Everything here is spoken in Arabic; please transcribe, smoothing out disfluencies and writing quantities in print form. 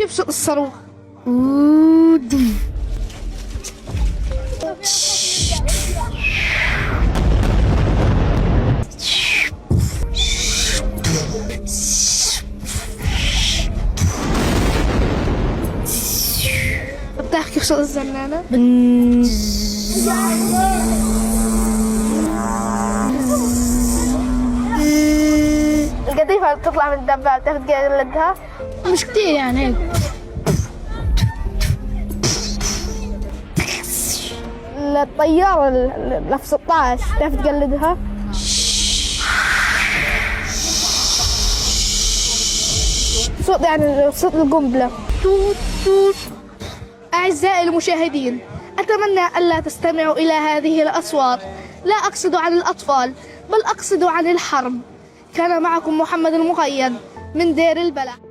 كيف صوت الصاروخ؟ بتحكي كيف صوت الزنانة؟ القطيفة بتطلع من الدبابة بتعرف تقلدها؟ مش كتير يعني هيك. الطيارة الاف 16 بتعرف تقلدها؟ صوت يعني صوت القنبلة. توت توت. أعزائي المشاهدين، أتمنى ألا تستمعوا إلى هذه الأصوات. لا أقصد عن الأطفال، بل أقصد عن الحرب. كان معكم محمد المقيد من دير البلح.